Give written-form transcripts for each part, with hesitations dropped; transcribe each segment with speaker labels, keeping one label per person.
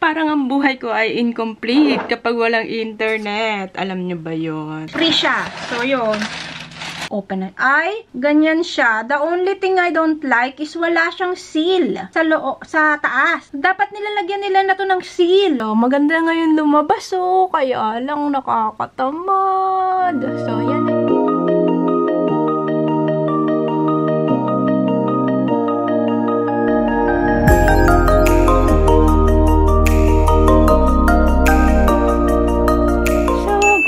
Speaker 1: Parang ang buhay ko ay incomplete kapag walang internet. Alam nyo ba yun? Free siya. So, yun. Open na. Ay, ganyan siya. The only thing I don't like is wala siyang seal sa taas. Dapat nilalagyan nila na to ng seal. So, maganda ngayon lumabas, oh. Kaya lang nakakatamad. So, yan.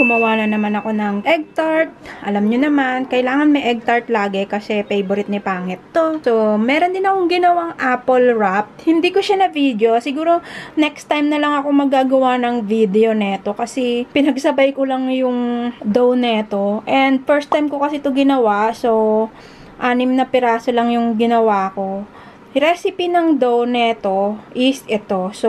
Speaker 1: Gumawa na naman ako ng egg tart. Alam nyo naman, kailangan may egg tart lagi kasi favorite ni Pangit to. So, meron din akong ginawang apple wrap. Hindi ko siya na video. Siguro, next time na lang ako magagawa ng video neto kasi pinagsabay ko lang yung dough neto. And first time ko kasi to ginawa. So, 6 na piraso lang yung ginawa ko. Recipe ng dough neto is ito. So,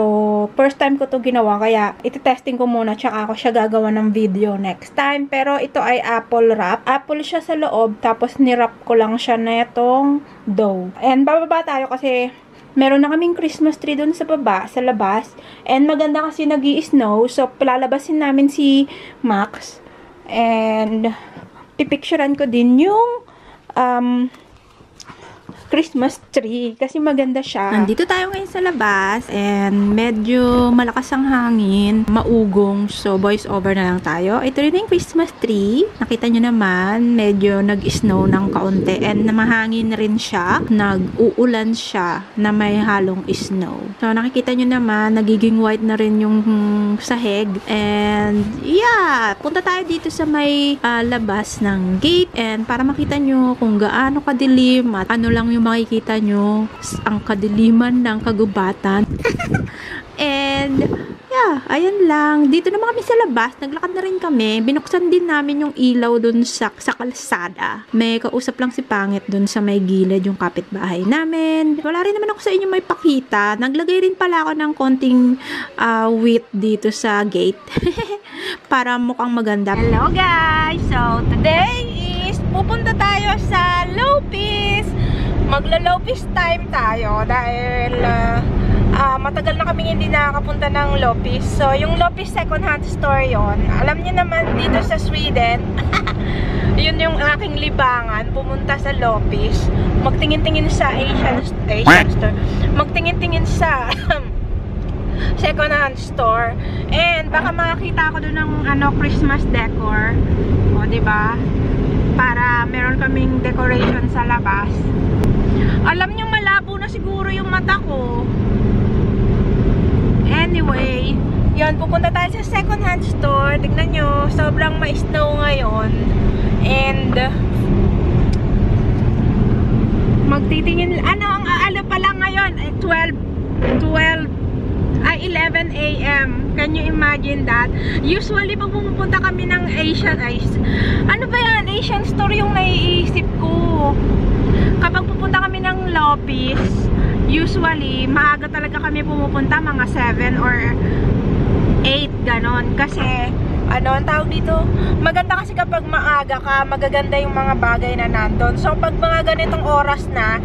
Speaker 1: first time ko to ginawa, kaya iti-testing ko muna, tsaka ako siya gagawa ng video next time. Pero ito ay apple wrap. Apple siya sa loob, tapos nirap ko lang siya netong dough. And bababa tayo kasi meron na kaming Christmas tree dun sa baba, sa labas. And maganda kasi nag-i-snow, so palalabasin namin si Max. And pipicturean ko din yung Christmas tree kasi maganda siya. Nandito tayo ngayon sa labas and medyo malakas ang hangin, maugong, so voice over na lang tayo. Ito rin yung Christmas tree. Nakita nyo naman, medyo nag-snow ng kaunti and mahangin rin siya. Nag-uulan siya na may halong snow. So nakikita nyo naman, nagiging white na rin yung sahig. And yeah, punta tayo dito sa may labas ng gate and para makita nyo kung gaano kadilim at ano lang yung makikita nyo, ang kadiliman ng kagubatan. And yeah, ayan lang. Dito naman kami sa labas, naglakad na rin kami. Binuksan din namin yung ilaw dun sa kalsada. May kausap lang si Pangit dun sa may gilid, yung kapitbahay namin. Wala rin naman ako sa inyo may pakita. Naglagay rin pala ako ng konting wheat dito sa gate. Para mukhang maganda. Hello guys! So, today is pupunta tayo sa Lopez. Maglo-Lopez time tayo dahil matagal na kami hindi nakakapunta ng Lopez. So, yung Lopez second hand store yon. Alam niyo naman dito sa Sweden, yun yung aking libangan, pumunta sa Lopez. Magtingin-tingin sa Asian store. Magtingin-tingin sa second hand store. And baka makakita ako doon ng Christmas decor. O, diba? Para meron kaming decoration sa labas. Alam nyo, malabo na siguro yung mata ko. Anyway, yun, pupunta tayo sa second hand store. Tignan nyo, sobrang ma-snow ngayon. And magtitingin, ang pala ngayon, 11 a.m. Can you imagine that? Usually, pag pumupunta kami ng Asian store yung naiisip ko. Kapag pupunta kami ng Lopez, usually, maaga talaga kami pumupunta, mga 7 or 8, ganon. Kasi, ang tawag dito, maganda kasi kapag maaga ka, magaganda yung mga bagay na nandun. So, pag mga ganitong oras na,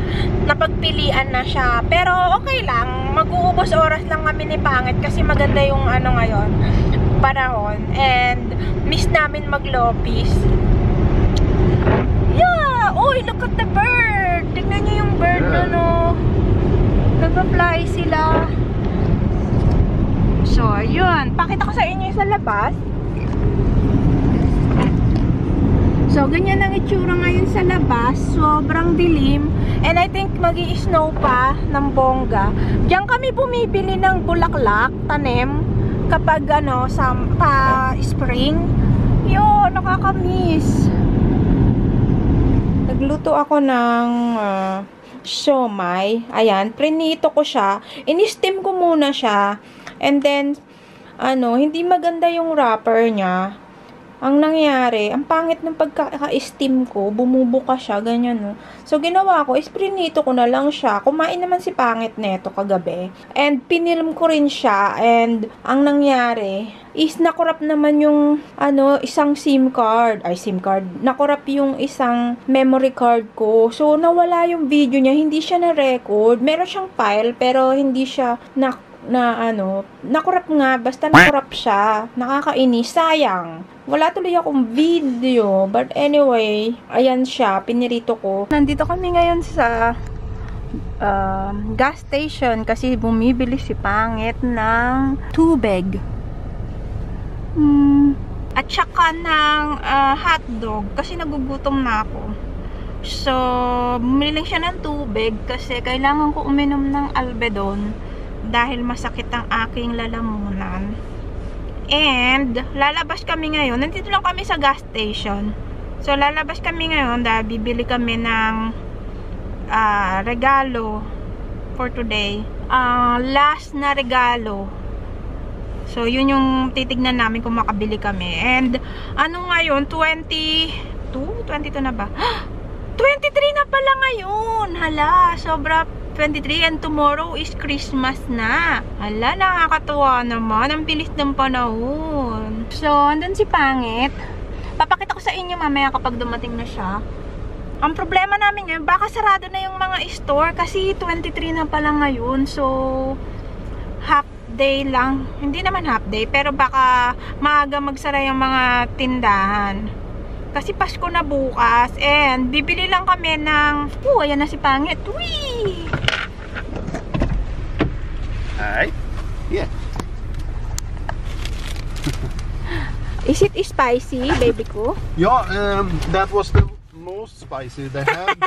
Speaker 1: napagpilian na siya. Pero, okay lang, mag-uubos oras lang kami ni Pangit kasi maganda yung ngayon, panahon. And, miss namin mag-Lopez. Yeah! Uy, look at the bird! Tignan nyo yung bird na, nagpa-fly sila. So, yun. Pakita ko sa inyo sa labas. So, ganyan ang itsura ngayon sa labas. Sobrang dilim. And I think magi-snow pa ng bongga. Diyan kami bumibili ng bulaklak, tanim, kapag sa pa-spring. Yun, nakakamiss. Nagluto ako ng siomai. Ayan, prinito ko siya. In-steam ko muna siya. And then, hindi maganda yung wrapper niya. Ang nangyari, ang pangit ng pagka-steam ko, bumubuka siya, ganyan, no. So, ginawa ko, prinito ko na lang siya. Kumain naman si Pangit neto kagabi. And, pinilm ko rin siya. And, ang nangyari, is nakurap naman yung, isang SIM card. Nakurap yung isang memory card ko. So, nawala yung video niya. Hindi siya na-record. Meron siyang file, pero hindi siya na ano, nakurap nga, basta nakurap siya. Nakakainis, sayang. Wala tuloy akong video. But anyway, ayan siya, pinirito ko. Nandito kami ngayon sa gas station kasi bumibili si Pangit ng tubig. At saka ng hotdog kasi nagugutom na ako. So, bumili lang siya ng tubig kasi kailangan ko uminom ng Alvedon dahil masakit ang aking lalamunan. And, lalabas kami ngayon. Nandito lang kami sa gas station. So, lalabas kami ngayon dahil bibili kami ng regalo for today. Last na regalo. So, yun yung titignan namin kung makabili kami. And, ano ngayon? 22 na ba? 23 na pala ngayon. Hala, sobra 23 and tomorrow is Christmas na. Hala, nakakatuwa naman. Ang bilis ng panahon. So, andun si Pangit. Papakita ko sa inyo mamaya kapag dumating na siya. Ang problema namin ngayon, baka sarado na yung mga store kasi 23 na pala ngayon. So, half day lang. Hindi naman half day, pero baka maaga magsara yung mga tindahan. Kasi Pasko na bukas. And, bibili lang kami ng... ayan na si Pangit. Whee!
Speaker 2: Hi. Yeah.
Speaker 1: Is it spicy, baby ko?
Speaker 2: Yeah, that was the most spicy they had.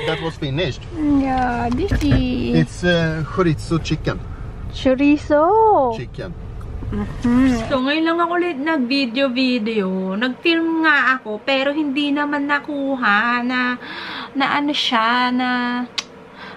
Speaker 2: That was finished.
Speaker 1: Yeah, this is...
Speaker 2: It's chorizo chicken.
Speaker 1: Chorizo!
Speaker 2: Chicken.
Speaker 1: So, ngayon lang ako ulit nag-video. Nag-film nga ako, pero hindi naman nakuha na ano siya, na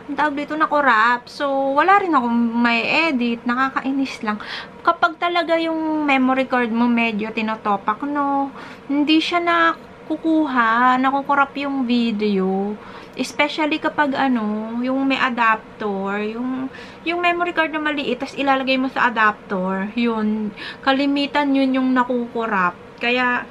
Speaker 1: ang tawag dito, nakurap. So, wala rin akong may edit. Nakakainis lang. Kapag talaga yung memory card mo medyo tinotopak, no, hindi siya nakukuha, nakukurap yung video. Especially kapag ano, yung may adapter, yung memory card na maliit, tas ilalagay mo sa adapter, yun, kalimitan yun yung nakukurap. Kaya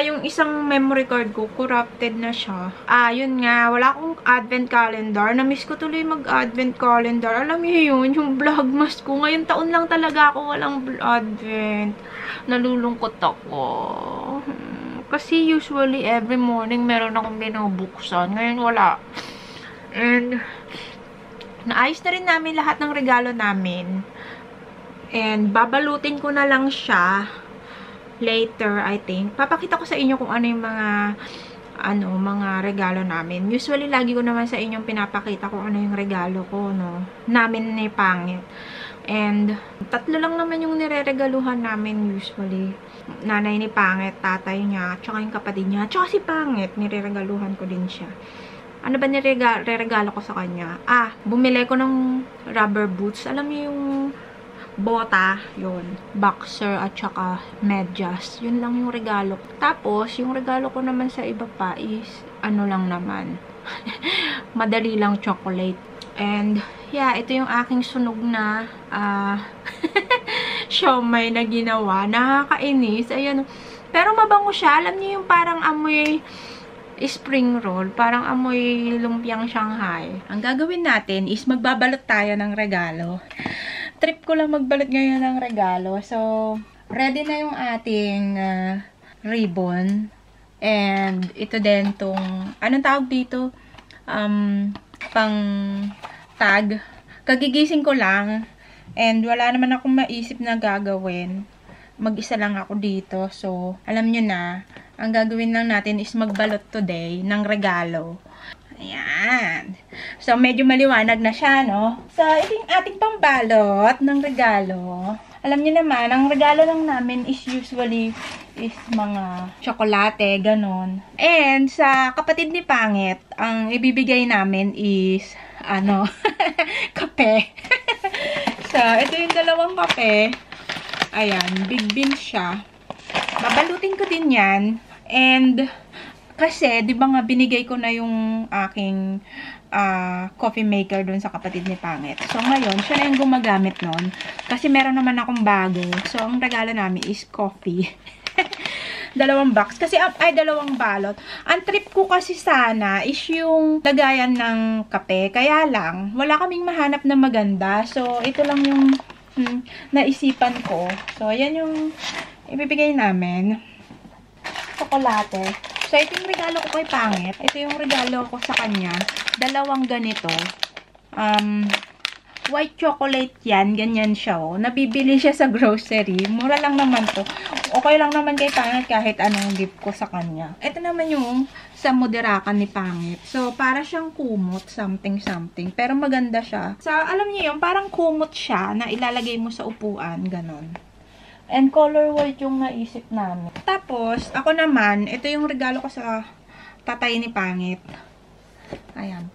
Speaker 1: yung isang memory card ko, corrupted na siya. Yun nga, wala akong advent calendar. Na-miss ko tuloy mag-advent calendar. Alam niyo yun, yung vlogmas ko. Ngayon taon lang talaga ako walang advent. Nalulungkot ako. Kasi usually every morning meron akong binubuksan. Ngayon wala. And naayos na rin namin lahat ng regalo namin. And babalutin ko na lang siya later, I think. Papakita ko sa inyo kung ano yung mga regalo namin. Usually lagi ko naman sa inyong pinapakita kung ano yung regalo ko, no, namin ni Pangit. And 3 lang naman yung nireregaluhan namin usually. Nanay ni Pangit, tatay niya, tsaka yung kapatid niya, tsaka si Pangit, nireregaluhan ko din siya. Ano ba nireregalo ko sa kanya? Bumili ko ng rubber boots. Alam niyo yung bota, yun. Boxer at tsaka medyas. Yun lang yung regalo ko. Tapos, yung regalo ko naman sa iba pa is, ano lang naman. Madali lang chocolate. And, yeah, ito yung aking sunog na siomay na ginawa. Nakakainis. Ayan. Pero mabango siya. Alam niyo yung parang amoy spring roll. Parang amoy lumpiang Shanghai. Ang gagawin natin is magbabalot tayo ng regalo. Trip ko lang magbalot ngayon ng regalo. So, ready na yung ating ribbon. And, ito din tong, anong tawag dito? Pang tag. Kagigising ko lang. And, wala naman akong maisip na gagawin. Mag-isa lang ako dito. So, alam nyo na, ang gagawin lang natin is magbalot today ng regalo. Ayan. So, medyo maliwanag na siya, no? So, ito yung ating pambalot ng regalo. Alam niyo naman, ang regalo lang namin is usually is mga tsokolate, ganon. And, sa kapatid ni Pangit, ang ibibigay namin is, kape. So, ito yung 2 kape. Ayan, big bean siya. Babalutin ko din yan. And, kasi, di ba nga, binigay ko na yung aking coffee maker dun sa kapatid ni Pangit. So, ngayon, siya na yung gumagamit nun. Kasi meron naman akong bago. So, ang regalo namin is coffee. Dalawang box. Kasi, ay, dalawang balot. Ang trip ko kasi sana is yung lagayan ng kape. Kaya lang, wala kaming mahanap na maganda. So, ito lang yung naisipan ko. So, yan yung ibibigay namin. Tsokolate. So, ito yung regalo ko kay Pangit. Ito yung regalo ko sa kanya. Dalawang ganito. White chocolate yan. Ganyan siya, oh. Nabibili siya sa grocery. Mura lang naman to. Okay lang naman kay Pangit kahit anong gift ko sa kanya. Ito naman yung sa Moderakan ni Pangit. So, para siyang kumot. Something. Pero maganda siya. So, alam niyo yun, parang kumot siya na ilalagay mo sa upuan. Ganon. And color white yung naisip namin. Tapos, ako naman, ito yung regalo ko sa tatay ni Pangit. Ayan.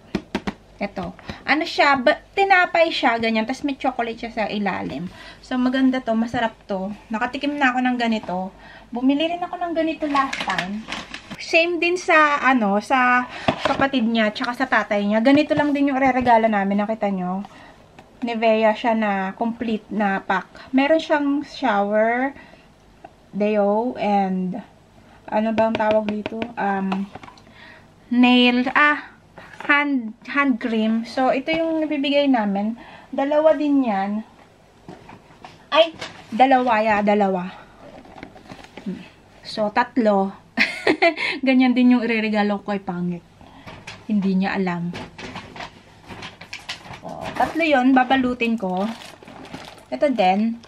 Speaker 1: Ito. Ano siya? Tinapay siya, ganyan. Tapos may chocolate siya sa ilalim. So, maganda to. Masarap to. Nakatikim na ako ng ganito. Bumili rin ako ng ganito last time. Same din sa, sa kapatid niya, tsaka sa tatay niya. Ganito lang din yung re-regalo namin. Nakita nyo? Nivea siya na complete na pack. Meron siyang shower, deo, and ano ba ang tawag dito? Hand cream. So, ito yung nabibigay namin. Dalawa din yan. Ay, dalawa. So, 3. Ganyan din yung ireregalo ko kay Pangit. Hindi niya alam. So, 3 yun. Babalutin ko. Ito din.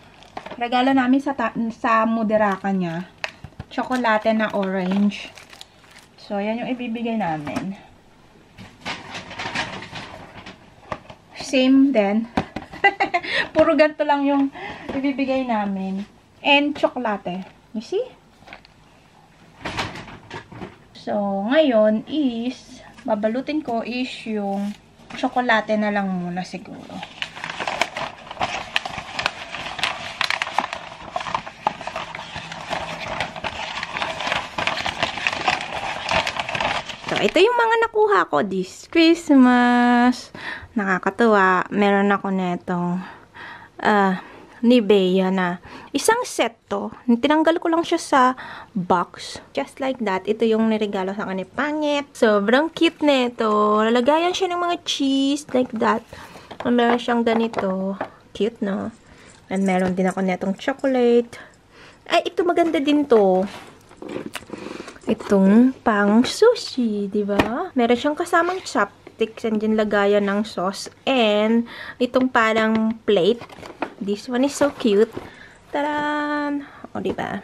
Speaker 1: Regalo namin sa Moderakan niya. Tsokolate na orange. So, yan yung ibibigay namin. Same din. Puro ganito lang yung ibibigay namin. And tsokolate. You see? So, ngayon is, babalutin ko is yung tsokolate na lang muna siguro. So, ito yung mga nakuha ko this Christmas. Nakakatuwa. Meron ako netong Nivea na isang set to. Tinanggal ko lang siya sa box. Just like that. Ito yung niregalo sa akin ni Pangit. Sobrang cute nito. Lalagayan siya ng mga cheese like that. Meron siyang ganito. Cute, no? And meron din ako netong chocolate. Ay, ito maganda din to. Itong pang sushi, di ba? Meron siyang kasamang chopsticks and din lagayan ng sauce. And itong parang plate. This one is so cute. Taran! O, di ba?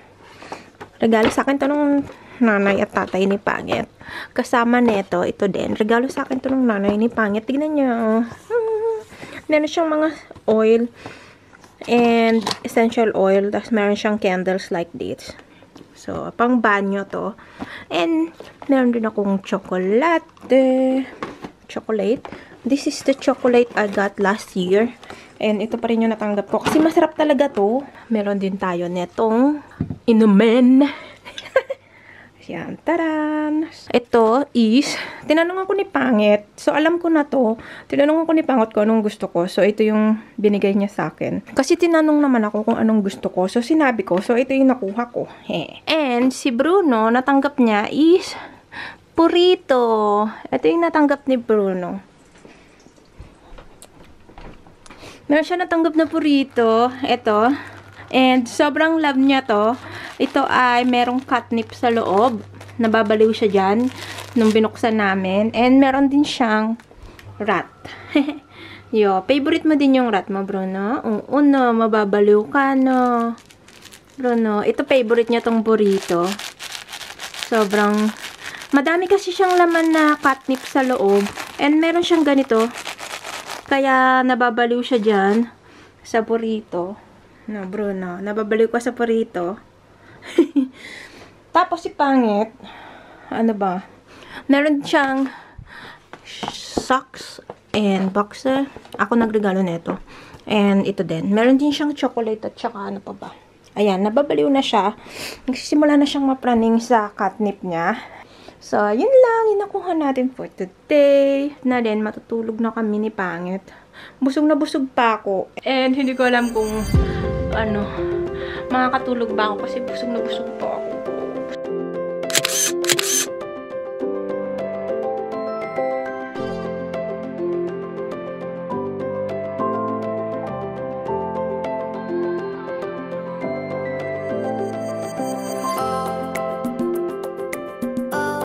Speaker 1: Regalo sa akin to nung nanay at tatay ni Pangit. Kasama neto, ito din. Regalo sa akin to nung nanay ni Pangit. Tignan niyo. Meron siyang mga oil and essential oil. Tapos meron siyang candles like this. So, pang banyo to. And, meron din akong chocolate. This is the chocolate I got last year. And, ito pa rin yung natanggap ko. Kasi masarap talaga to. Meron din tayo netong inumin. Yan, taran! Ito is, tinanong ako ni Pangit. So, alam ko na to. Tinanong ako ni Pangit kung anong gusto ko. So, ito yung binigay niya sa akin. Kasi tinanong naman ako kung anong gusto ko. So, sinabi ko. So, ito yung nakuha ko. And, si Bruno, natanggap niya is burrito. Ito yung natanggap ni Bruno. Meron siya natanggap na burrito. Ito. And, sobrang love niya to. Ito ay merong catnip sa loob. Nababaliw siya dyan nung binuksan namin. And, meron din siyang rat. Yo, favorite mo din yung rat mo, Bruno? Oo, no. Mababaliw ka, no. Bruno, ito favorite niya tong burrito. Sobrang, madami kasi siyang laman na catnip sa loob. And, meron siyang ganito. Kaya, nababaliw siya dyan sa burrito. No, Bruno. Nababaliw ko sa burrito. Tapos si Pangit, ano ba? Meron siyang socks and boxer. Ako nagregalo nito. And ito din. Meron din siyang chocolate at saka ano pa ba. Ayan, nababaliw na siya. Nagsisimula na siyang mapraning sa catnip niya. So, yun lang. Yung nakuha natin for today. Na din, matutulog na kami ni Pangit. Busog na busog pa ako. And hindi ko alam kung makakatulog ba ako kasi busog na busog pa ako.